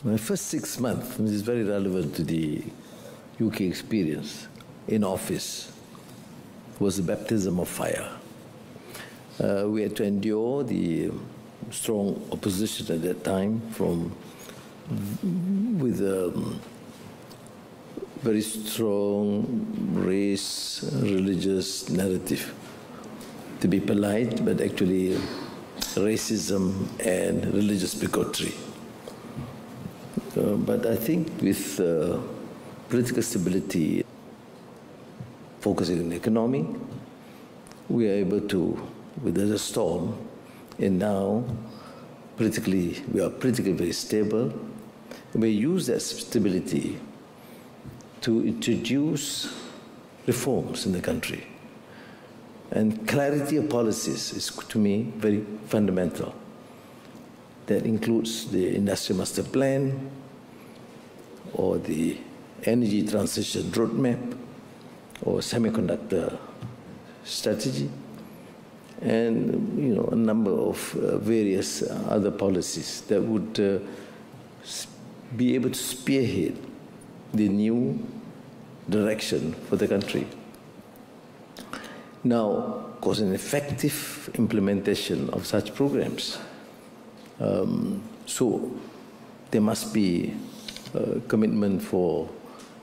My first 6 months, which is very relevant to the UK experience in office, was the baptism of fire. We had to endure the strong opposition at that time with a very strong race, religious narrative. To be polite, but actually racism and religious bigotry. But I think with political stability, focusing on the economy, we are able to weather the storm, and now politically, we are politically very stable. We use that stability to introduce reforms in the country. And clarity of policies is, to me, very fundamental. That includes the Industrial Master Plan or the Energy Transition Roadmap or Semiconductor Strategy and a number of various other policies that would be able to spearhead the new direction for the country. Now, of course, an effective implementation of such programs. So there must be a commitment for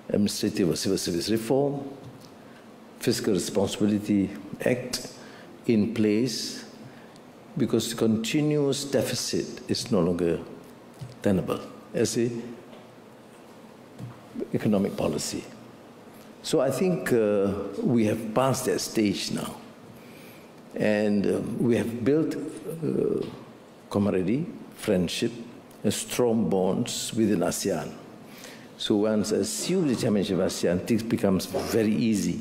administrative or civil service reform, Fiscal Responsibility Act in place, because continuous deficit is no longer tenable as a economic policy. So I think we have passed that stage now. And we have built camaraderie, friendship, and strong bonds within ASEAN. So once I assume the chairmanship of ASEAN, things becomes very easy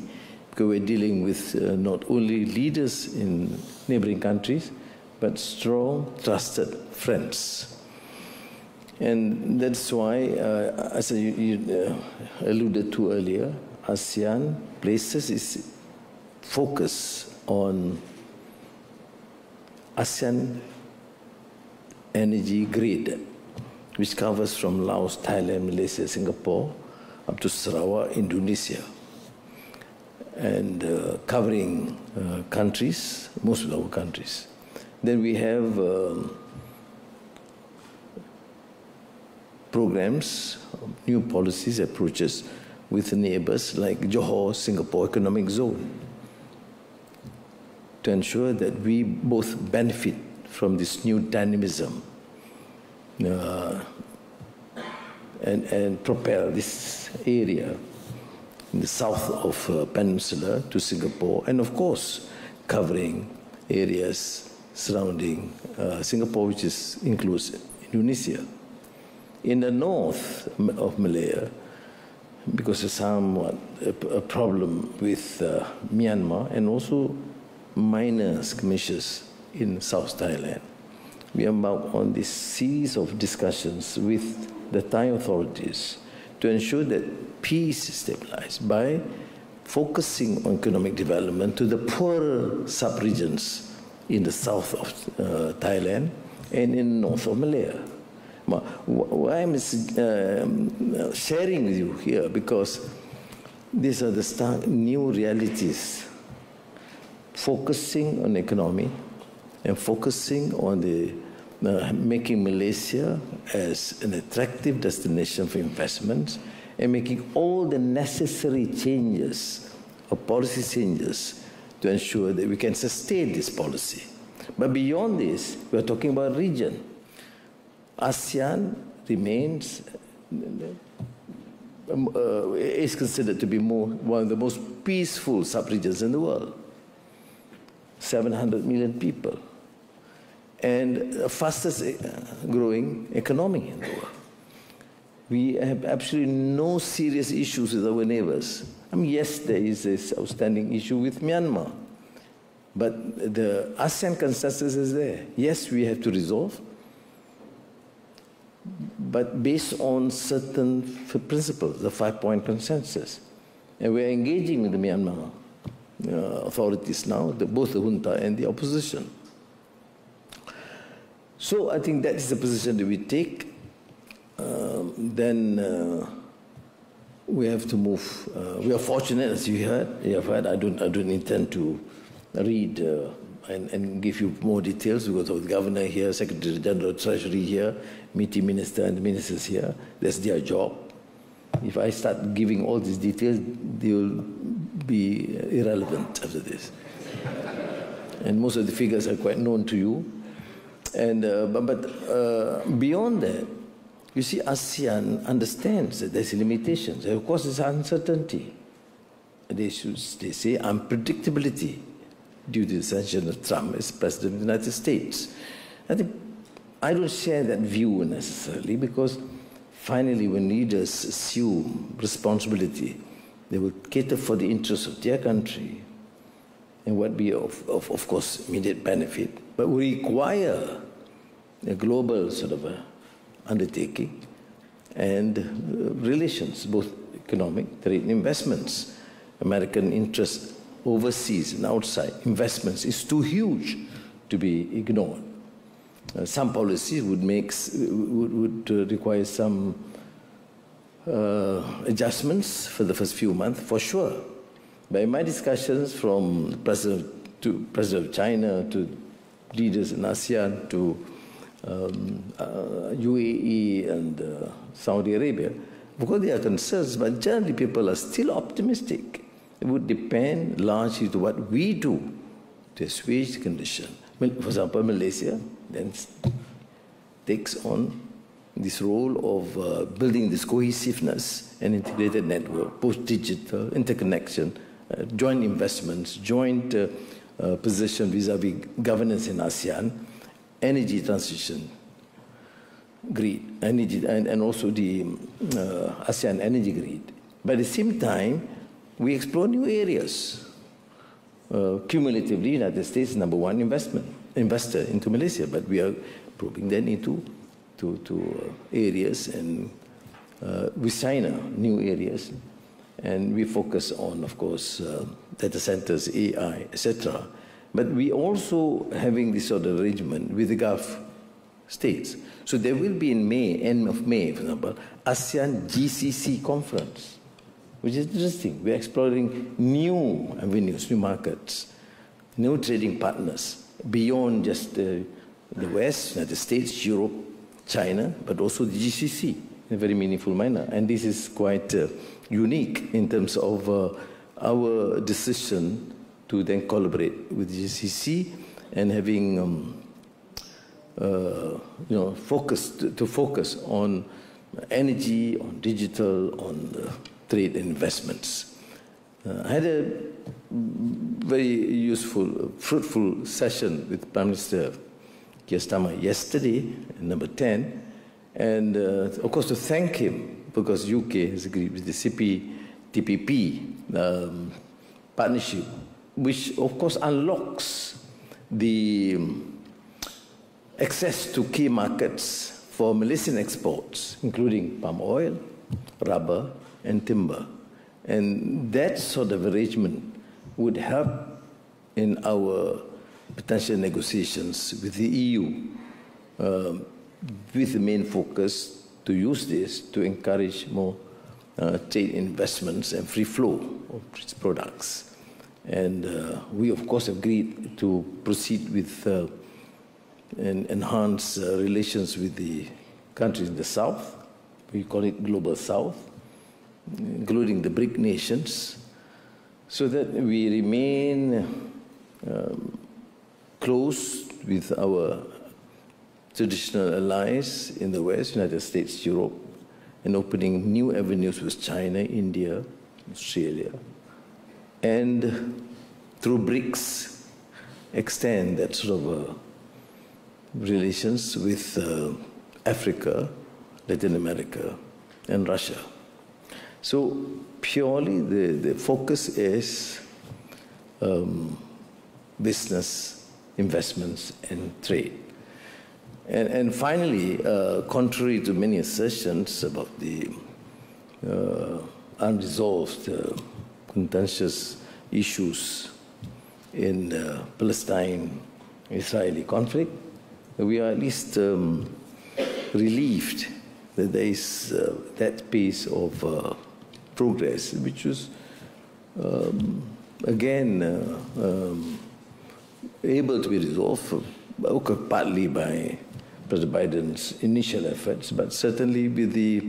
because we're dealing with not only leaders in neighboring countries, but strong, trusted friends. And that's why, as you alluded to earlier, ASEAN places its focus on ASEAN energy grid, which covers from Laos, Thailand, Malaysia, Singapore, up to Sarawak, Indonesia, and covering countries, most of our countries. Then we have programs, new policies, approaches with neighbors like Johor, Singapore Economic Zone, to ensure that we both benefit from this new dynamism and propel this area in the south of Peninsula to Singapore, and of course covering areas surrounding Singapore, which includes Indonesia. In the north of Malaya, because of somewhat a problem with Myanmar and also minor skirmishes in South Thailand, we embarked on this series of discussions with the Thai authorities to ensure that peace is stabilized by focusing on economic development to the poorer sub-regions in the south of Thailand and in the north of Malaya. Why I'm sharing with you here, because these are the stark new realities, focusing on economy and focusing on the making Malaysia as an attractive destination for investments and making all the necessary changes or policy changes to ensure that we can sustain this policy. But beyond this, we are talking about region. ASEAN remains, is considered to be one of the most peaceful sub-regions in the world. 700 million people. And the fastest growing economy in the world. We have absolutely no serious issues with our neighbors. I mean, yes, there is this outstanding issue with Myanmar, but the ASEAN consensus is there. Yes, we have to resolve, but based on certain principles, the 5-point consensus. And we're engaging with the Myanmar authorities now, both the junta and the opposition. So I think that is the position that we take. then we have to move. We are fortunate, as you have heard. I don't intend to read and give you more details because of the governor here, Secretary General, Treasury here, meeting minister and the ministers here. That's their job. If I start giving all these details, they will be irrelevant after this. And most of the figures are quite known to you. And but beyond that, you see, ASEAN understands that there's limitations. And of course, there's uncertainty. They say unpredictability due to the ascension of Trump as President of the United States. I don't share that view necessarily, because finally, when leaders assume responsibility, they will cater for the interests of their country and what be of course, immediate benefit, but will require a global sort of undertaking and relations, both economic, trade and investments. American interests overseas and outside investments is too huge to be ignored. Some policies would require some adjustments for the first few months, for sure. But in my discussions from the President of China to leaders in ASEAN to UAE and Saudi Arabia, of course there are concerns, but generally people are still optimistic. It would depend largely to what we do to assuage the condition. For example, Malaysia then takes on this role of building this cohesiveness and integrated network, post-digital, interconnection, joint investments, joint position vis-à-vis governance in ASEAN, energy transition, grid, energy, and also the ASEAN energy grid. But at the same time, we explore new areas. Cumulatively, United States is number one investor into Malaysia, but we are probing then into areas and with China, new areas, and we focus on, of course, data centers, AI, etc. But we also having this sort of arrangement with the Gulf states. So there will be in May, end of May, for example, ASEAN GCC conference, which is interesting. We're exploring new avenues, new markets, new trading partners beyond just the West, United States, Europe, China, but also the GCC in a very meaningful manner. And this is quite unique in terms of our decision to then collaborate with the GCC and having focus on energy, on digital, on trade and investments. I had a very useful, fruitful session with Prime Minister Ucaptama yesterday, number 10, and of course to thank him because UK has agreed with the CPTPP partnership, which of course unlocks the access to key markets for Malaysian exports, including palm oil, rubber, and timber. And that sort of arrangement would help in our potential negotiations with the EU, with the main focus to use this to encourage more trade investments and free flow of products. And we, of course, agreed to proceed with and enhance relations with the countries in the South. We call it Global South, including the BRIC nations, so that we remain close with our traditional allies in the West, United States, Europe, and opening new avenues with China, India, Australia, and through BRICS, extend that sort of relations with Africa, Latin America, and Russia. So purely the focus is business, investments, and trade. And finally, contrary to many assertions about the unresolved contentious issues in the Palestine-Israeli conflict, we are at least relieved that there is that pace of progress, which was again able to be resolved, partly by President Biden's initial efforts, but certainly with the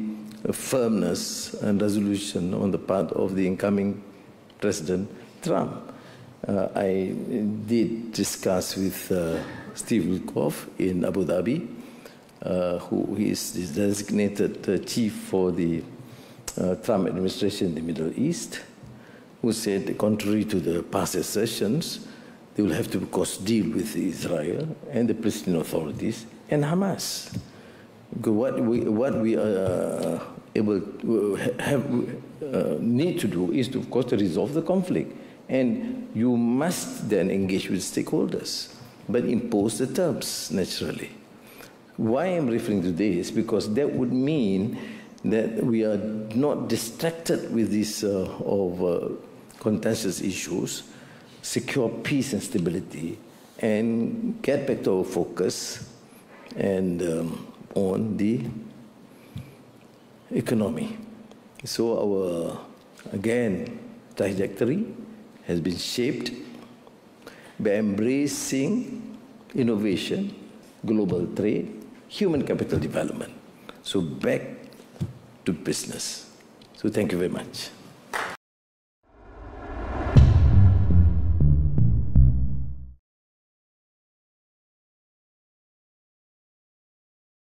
firmness and resolution on the part of the incoming President Trump. I did discuss with Steve Witkoff in Abu Dhabi, who is the designated chief for the Trump administration in the Middle East, who said, contrary to the past assertions, they will have to, of course, deal with Israel and the Palestinian authorities and Hamas. Because what we are able to need to do is, to, of course, to resolve the conflict. And you must then engage with stakeholders, but impose the terms, naturally. Why I'm referring to this? Because that would mean that we are not distracted with these contentious issues, secure peace and stability, and get back to our focus and on the economy. So our, again, trajectory has been shaped by embracing innovation, global trade, human capital development. So back to business. So thank you very much.